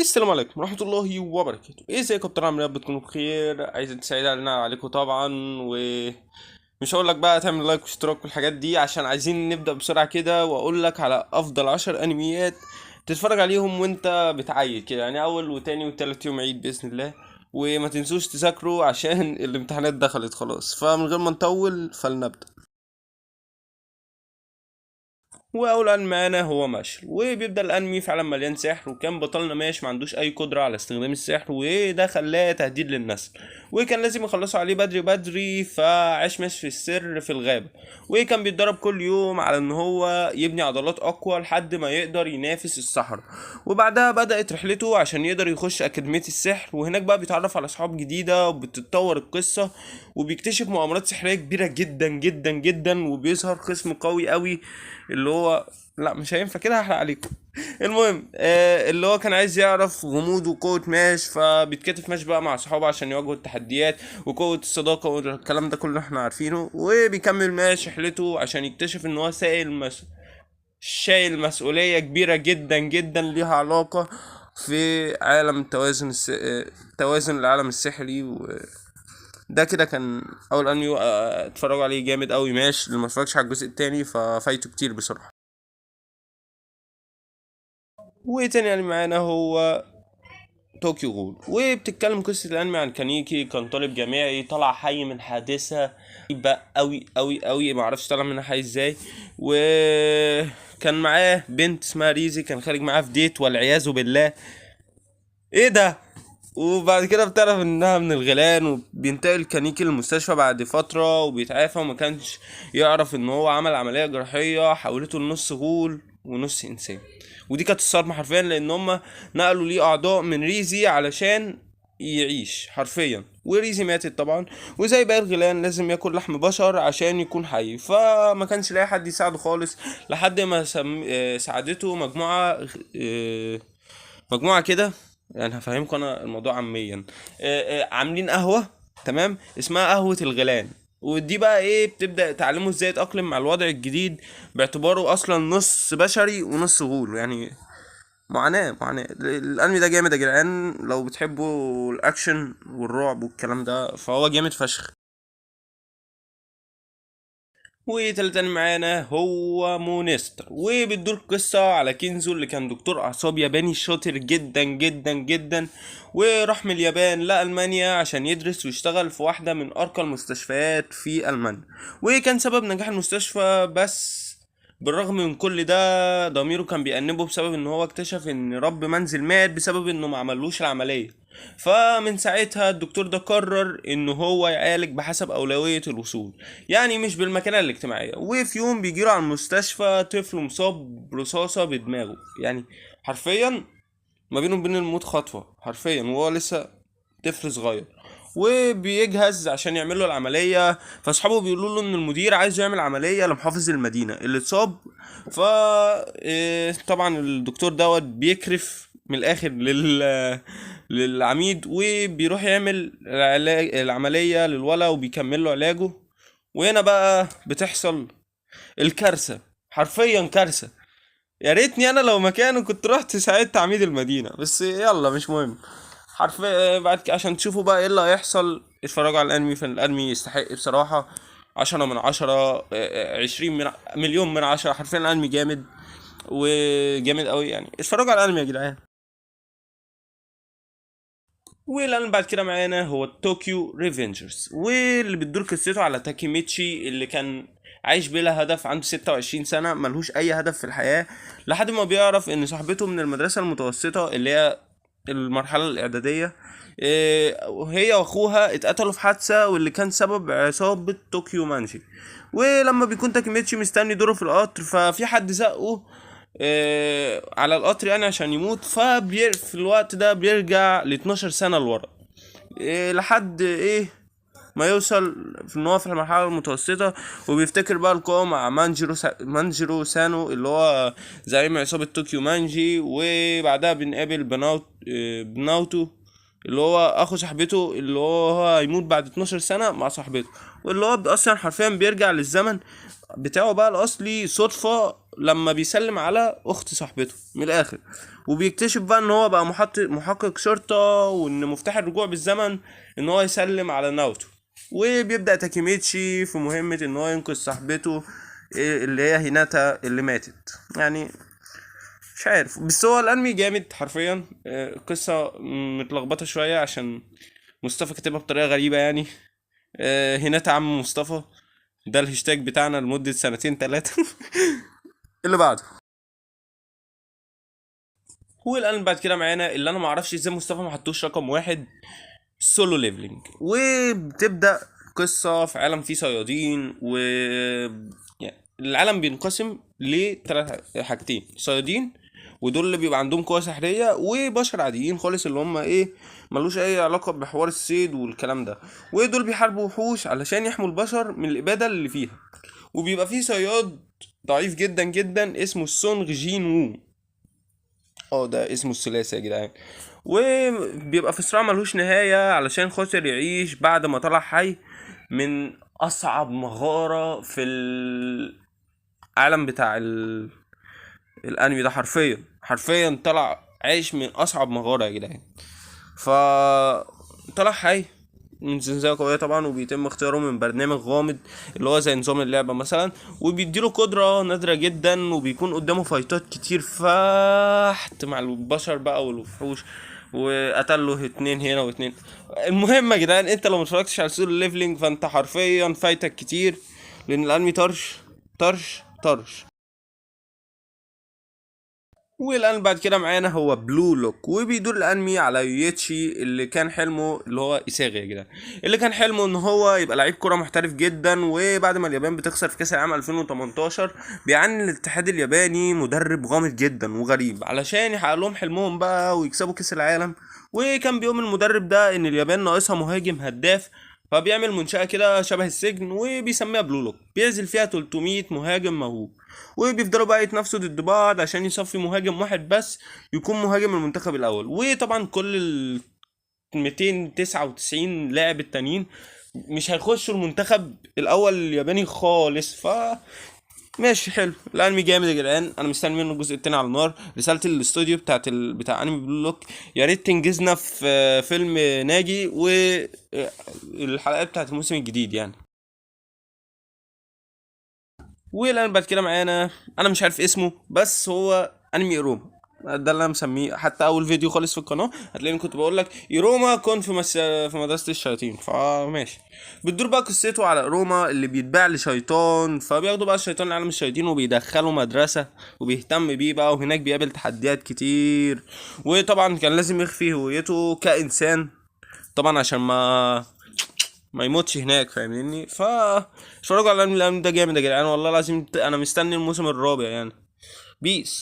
السلام عليكم ورحمة الله وبركاته. ازيكم يا كابتن؟ عامل ايه؟ بتكونوا بخير؟ عايز تسعد علينا عليكم طبعا. مش هقول لك بقى تعمل لايك واشتراك والحاجات دي، عشان عايزين نبدأ بسرعة كده، واقول لك على افضل 10 انميات تتفرج عليهم وانت بتعيد كده، يعني اول وتاني وتالت يوم عيد بإذن الله. وما تنسوش تذاكروا عشان الامتحانات دخلت خلاص، فمن غير ما نطول فلنبدأ. واول انمي معانا هو ماشي، وبيبدا الانمي في عالم مليان سحر، وكان بطلنا ماشي ما عندوش اي قدره على استخدام السحر، وده خلاه تهديد للنسل. وكان لازم يخلصوا عليه بدري بدري، فعاش ماشي في السر في الغابه. وكان بيتدرب كل يوم على ان هو يبني عضلات اقوى لحد ما يقدر ينافس السحرة. وبعدها بدأت رحلته عشان يقدر يخش أكاديمية السحر، وهناك بقى بيتعرف على أصحاب جديدة وبتتطور القصة. وبيكتشف مؤامرات سحرية كبيرة جدا جدا جدا، وبيظهر خصم قوي قوي اللي هو، لا مش هينفع كده، هحرق عليكم. المهم اللي هو كان عايز يعرف غموض وقوة ماش، فبيتكتف ماش بقى مع صحابه عشان يواجهوا التحديات وقوة الصداقة والكلام ده كله احنا عارفينه. وبيكمل ماش رحلته عشان يكتشف ان هو شايل مسؤولية كبيرة جدا جدا ليها علاقة في عالم توازن العالم السحري. ده كده كان اول انمي اتفرجوا عليه، جامد قوي. ماشي اللي ما اتفرجش على الجزء التاني ففايته كتير بصراحة. وتاني انمي معانا هو طوكيو غول، وبتتكلم قصة الانمي عن كانيكي، كان طالب جامعي طلع حي من حادثة غريبة قوي قوي قوي، معرفش طلع منها حي ازاي. وكان معاه بنت اسمها ريزي، كان خارج معاه في ديت والعياذ بالله. ايه ده؟ وبعد كده بتعرف انها من الغيلان، وبينتقل كانيكي للمستشفى بعد فترة وبيتعافى، وما كانش يعرف ان هو عمل عملية جراحية حولته لنص غول ونص انسان. ودي كانت الصدمة حرفيا، لان هما نقلوا ليه اعضاء من ريزي علشان يعيش حرفيا، وريزي ماتت طبعا. وزي باقي الغيلان لازم ياكل لحم بشر عشان يكون حي، فما كانش لاقي حد يساعده خالص، لحد ما ساعدته مجموعة كده. يعني هفهمكم انا الموضوع عاميا. عاملين قهوة، تمام، اسمها قهوة الغيلان. ودي بقى ايه، بتبدأ تعلمه ازاي يتأقلم مع الوضع الجديد، باعتباره اصلا نص بشري ونص غول يعني. معاناة معاناة. الانمي ده جامد يا جدعان، لو بتحبوا الاكشن والرعب والكلام ده فهو جامد فشخ. وتالت انمي معانا هو مونستر، وبتدور قصة على كينزو اللي كان دكتور اعصاب ياباني شاطر جدا جدا جدا، وراح من اليابان لألمانيا عشان يدرس ويشتغل في واحدة من ارقى المستشفيات في المانيا. وكان سبب نجاح المستشفى، بس بالرغم من كل ده ضميره كان بيأنبه بسبب ان هو اكتشف ان رب منزل مات بسبب انه ما عملوش العملية. فمن ساعتها الدكتور ده قرر ان هو يعالج بحسب اولوية الوصول، يعني مش بالمكانة الاجتماعية. وفي يوم بيجيله على المستشفى طفل مصاب برصاصة بدماغه، يعني حرفيا ما بينه وبين الموت خطوة حرفيا، وهو لسه طفل صغير. وبيجهز عشان يعمل له العملية، فاصحابه بيقولوا له ان المدير عايز يعمل عملية لمحافظ المدينة اللي اتصاب. ف طبعا الدكتور دوت بيكرف من الاخر للعميد، وبيروح يعمل العملية للولا وبيكمل له علاجه. وهنا بقى بتحصل الكارثة، حرفيا كارثة. يا ريتني انا لو مكانه كنت رحت ساعدت عميد المدينة، بس يلا مش مهم. حرفيا بعد كده عشان تشوفوا بقى ايه اللي هيحصل، اتفرجوا على الانمي، فالانمي يستحق بصراحة 10 من 10، 20 مليون من 10. حرفيا الانمي جامد وجامد قوي يعني، اتفرجوا على الانمي يا جدعان. والانمي بعد كده معانا هو طوكيو ريفنجرز، واللي بتدور قصته على تاكيميتشي اللي كان عايش بلا هدف، عنده 26 سنة ملهوش أي هدف في الحياة، لحد ما بيعرف إن صاحبته من المدرسة المتوسطة اللي هي المرحلة الإعدادية، وهي وأخوها اتقتلوا في حادثة، واللي كان سبب عصابة طوكيو مانجي. ولما بيكون تاكيميتشي مستني دوره في القطر، ففي حد زقه على القطر يعني عشان يموت، في الوقت ده بيرجع ل 12 سنة لورا، لحد ايه ما يوصل في ان هو في المرحلة المتوسطة. وبيفتكر بقى القوة مع مانجيرو سانو اللي هو زعيم عصابة طوكيو مانجي. وبعدها بنقابل بناوتو اللي هو اخو صاحبته، اللي هو هيموت بعد 12 سنة مع صاحبته، واللي هو اصلا حرفيا بيرجع للزمن بتاعه بقى الاصلي صدفة. لما بيسلم على اخت صاحبته من الاخر، وبيكتشف بقى ان هو بقى محقق شرطة، وان مفتاح الرجوع بالزمن ان هو يسلم على ناوتو. وبيبدأ تاكيميتشي في مهمة ان هو ينقذ صاحبته اللي هي هيناتا اللي ماتت يعني. مش عارف، بس هو الانمي جامد حرفيا. القصة متلخبطة شوية عشان مصطفى كاتبها بطريقة غريبة يعني. هيناتا عم مصطفى، ده الهاشتاج بتاعنا لمدة سنتين تلاتة. اللي بعده هو الان بعد كده معانا اللي انا معرفش ازاي مصطفى ما حطوش رقم واحد، سولو ليفلينج. وبتبدأ قصة في عالم فيه صيادين، و يعني العالم بينقسم لثلاث حاجتين: صيادين، ودول اللي بيبقى عندهم قوة سحرية، وبشر عاديين خالص اللي هم ايه، ملوش اي علاقة بحوار الصيد والكلام ده. ودول بيحاربوا وحوش علشان يحموا البشر من الإبادة اللي فيها. وبيبقى فيه صياد ضعيف جدا جدا اسمه السونغ جين وو. ده اسمه الثلاثي يا جدعان. وبيبقى في صراع ملهوش نهاية علشان خاطر يعيش بعد ما طلع حي من أصعب مغارة في العالم بتاع الأنمي ده. حرفيا حرفيا طلع عايش من أصعب مغارة يا جدعان. ف طلع حي من زنزانة قوية طبعا، وبيتم اختياره من برنامج غامض اللي هو زي نظام اللعبة مثلا، وبيديله قدرة نادرة جدا، وبيكون قدامه فايتات كتير فاحت مع البشر بقى والوحوش، وقتل له اتنين هنا واتنين. المهم يا جدعان، انت لو متفرجتش على سول ليفلينج فانت حرفيا فايتك كتير، لان الانمي طرش طرش طرش. والان بعد كده معانا هو بلو لوك، وبيدور الانمي على يويتشي اللي كان حلمه اللي هو ايساغي يا جدعان، اللي كان حلمه ان هو يبقى لعيب كرة محترف جدا. وبعد ما اليابان بتخسر في كاس العالم 2018 بيعين الاتحاد الياباني مدرب غامض جدا وغريب علشان يحقق لهم حلمهم بقى ويكسبوا كاس العالم. وكان بيقوم المدرب ده ان اليابان ناقصها مهاجم هداف، فبيعمل منشأة كده شبه السجن وبيسميها بلو لوك، بيعزل فيها 300 مهاجم موهوب، وبيفضلوا بقى يتنافسوا ضد بعض عشان يصفي مهاجم واحد بس يكون مهاجم المنتخب الاول. وطبعا كل ال 299 لاعب التانيين مش هيخشوا المنتخب الاول الياباني خالص. ماشي حلو، الانمي جامد يا جدعان، انا مستني منه الجزء التاني على النار. رساله الاستوديو بتاع انمي بلو لوك، يا ريت تنجزنا في فيلم ناجي والحلقات بتاعت الموسم الجديد يعني. والان بعد كده معانا انا مش عارف اسمه، بس هو انمي روما، ده اللي انا مسميه. حتى اول فيديو خالص في القناه هتلاقيني كنت بقول لك روما كنت في مدرسه الشياطين. فماشي، بتدور بقى قصته على روما اللي بيتباع لشيطان، فبياخدوا بقى الشيطان لعالم الشياطين وبيدخلوا مدرسه وبيهتم بيه بقى، وهناك بيقابل تحديات كتير. وطبعا كان لازم يخفي هويته كانسان طبعا عشان ما يموتش هناك، فاهمني؟ اتفرجوا على الانمي ده جامد يا جدعان والله العظيم، انا مستني الموسم الرابع يعني. بيس.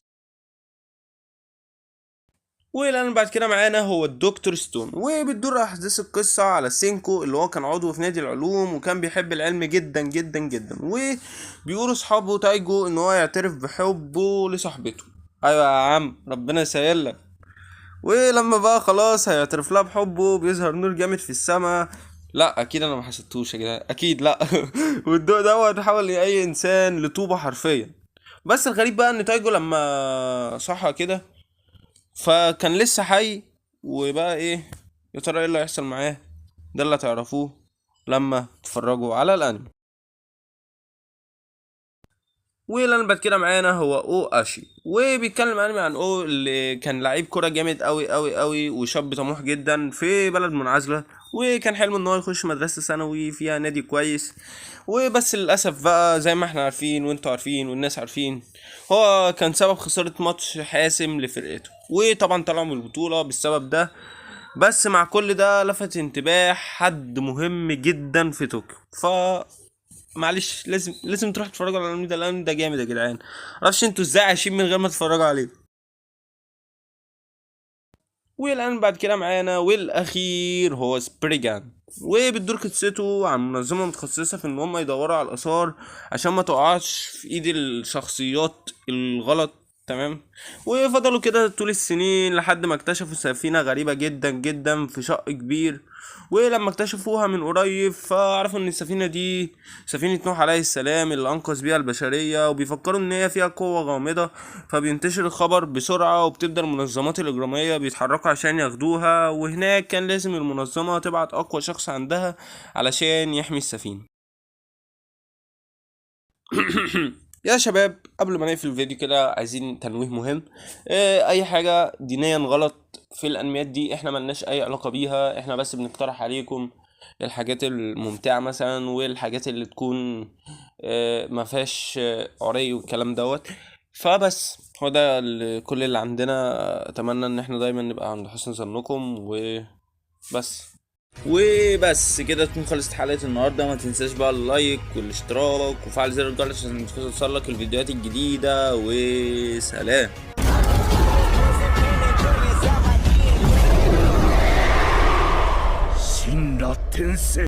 والان بعد كده معانا هو الدكتور ستون، وبتدور احداث القصه على سينكو اللي هو كان عضو في نادي العلوم وكان بيحب العلم جدا جدا جدا. وبيقولوا اصحابه تايجو ان هو يعترف بحبه لصاحبته. ايوه يا عم ربنا يسهل لك. ولما بقى خلاص هيعترف لها بحبه بيظهر نور جامد في السماء. لا اكيد انا ما حسدتوش يا جدعان، اكيد لا. والضوء دوت حول اي انسان لطوبة حرفيا. بس الغريب بقى ان تايجو لما صحى كده فكان لسه حي. وبقى ايه يا ترى ايه اللي هيحصل معاه؟ ده اللي هتعرفوه لما تتفرجوا على الانمي. واللي بعد كده معانا هو او اشي، وبيتكلم انمي عن او اللي كان لعيب كوره جامد قوي قوي قوي وشاب طموح جدا في بلد منعزله، وكان حلمه ان هو يخش مدرسه ثانوي فيها نادي كويس. وبس للاسف بقى زي ما احنا عارفين وانتوا عارفين والناس عارفين، هو كان سبب خساره ماتش حاسم لفرقته، وطبعا طلعوا من البطوله بالسبب ده. بس مع كل ده لفت انتباه حد مهم جدا في طوكيو. معلش لازم تروح تتفرجوا على الانمي ده، الانمي ده جامد يا جدعان. معرفش انتوا ازاي عايشين من غير ما تتفرجوا عليه. والان بعد كده معانا والاخير هو سبريجان، وبتدور قصته عن منظمة متخصصة في ان هم يدوروا على الاثار عشان ما تقعش في ايد الشخصيات الغلط تمام. وفضلوا كده طول السنين لحد ما اكتشفوا سفينة غريبة جدا جدا في شق كبير. ولما اكتشفوها من قريب فعرفوا ان السفينة دي سفينة نوح عليه السلام اللي انقذ بيها البشرية، وبيفكروا ان هي فيها قوة غامضة. فبينتشر الخبر بسرعة، وبتبدأ المنظمات الإجرامية بيتحركوا عشان ياخدوها. وهناك كان لازم المنظمة تبعت أقوى شخص عندها علشان يحمي السفينة. يا شباب، قبل ما نقفل الفيديو كده عايزين تنويه مهم. اي حاجة دينيا غلط في الانميات دي احنا ملناش اي علاقة بيها، احنا بس بنقترح عليكم الحاجات الممتعة مثلا، والحاجات اللي تكون ما فيهاش عري والكلام دوت. فبس هو ده كل اللي عندنا. اتمنى ان احنا دايما نبقى عند حسن ظنكم وبس. وبس كده تكون خلصت حلقة النهاردة. ما تنساش بقى اللايك والاشتراك وفعل زر الجرس عشان توصلك الفيديوهات الجديدة. وسلام. 神羅転生